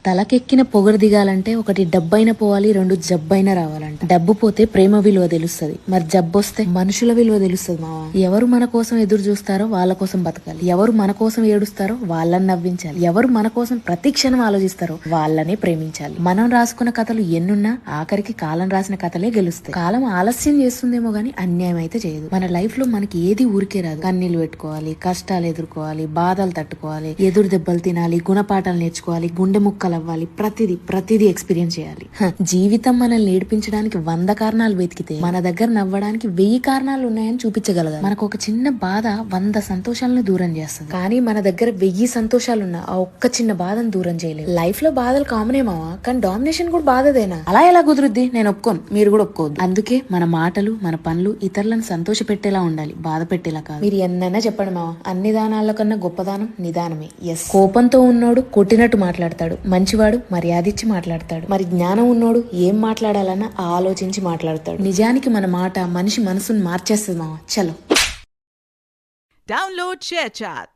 తలకెక్కిన పొగరు దిగాలంటే ఒకటి డబ్బైన పోవాలి, రెండు జబ్బైన రావాలంట. డబ్బు పోతే ప్రేమ విలువ తెలుస్తుంది, మరి జబ్బొస్తే మనుషుల విలువ తెలుస్తుంది మావా. ఎవరు మన కోసం ఎదురు చూస్తారో వాళ్ళ కోసం బతకాలి, ఎవరు మన కోసం ఏడుస్తారో వాళ్ళని నవ్వించాలి, ఎవరు మన కోసం ప్రతి క్షణం ఆలోచిస్తారో వాళ్ళనే ప్రేమించాలి. మనం రాసుకున్న కథలు ఎన్నున్నా ఆఖరికి కాలం రాసిన కథలే గెలుస్తాయి. కాలం ఆలస్యం చేస్తుందేమో గానీ అన్యాయం అయితే చేయదు. మన లైఫ్ లో మనకి ఏది ఊరికే రాదు. కన్నీళ్లు పెట్టుకోవాలి, కష్టాలు ఎదుర్కోవాలి, బాధలు తట్టుకోవాలి, ఎదురు దెబ్బలు తినాలి, గుణపాఠాలు నేర్చుకోవాలి, గుండె ముక్కలు అవ్వాలి, ప్రతిదీ ఎక్స్పీరియన్స్ చేయాలి. జీవితం మనల్ని నేర్పించడానికి 100 కారణాలు వెతికితే మన దగ్గర నవ్వడానికి 1000 కారణాలు ఉన్నాయని చూపించగలగాలి. మనకు ఒక చిన్న బాధ 100 సంతోషాలను దూరం చేస్తుంది, కానీ మన దగ్గర 1000 సంతోషాలున్నా ఆ ఒక్క చిన్న బాధను దూరం చేయలేదు. లైఫ్ లో బాధలు కామనే మావా, కానీ డామినేషన్ కూడా బాధదేనా? అలా ఎలా కుదురుద్ది? నేను ఒప్పుకోను, మీరు కూడా ఒప్పుకోవద్దు. అందుకే మన మాటలు, మన పనులు ఇతరులను సంతోష పెట్టేలా ఉండాలి, బాధ పెట్టేలా కాదు. మీరు ఎన్నైనా చెప్పండి మావా, అన్ని దానాల కన్నా గొప్ప దానం నిదానమే. ఎస్, కోపంతో ఉన్నోడు కొట్టినట్టు మాట్లాడతాడు, మంచివాడు మర్యాదిచ్చి మాట్లాడతాడు, మరి జ్ఞానం ఉన్నోడు ఏం మాట్లాడాలన్నా ఆలోచించి మాట్లాడతాడు. నిజానికి మన మాట మనిషి మనసును మార్చేస్తుంది మావా. చలో Download ShareChat.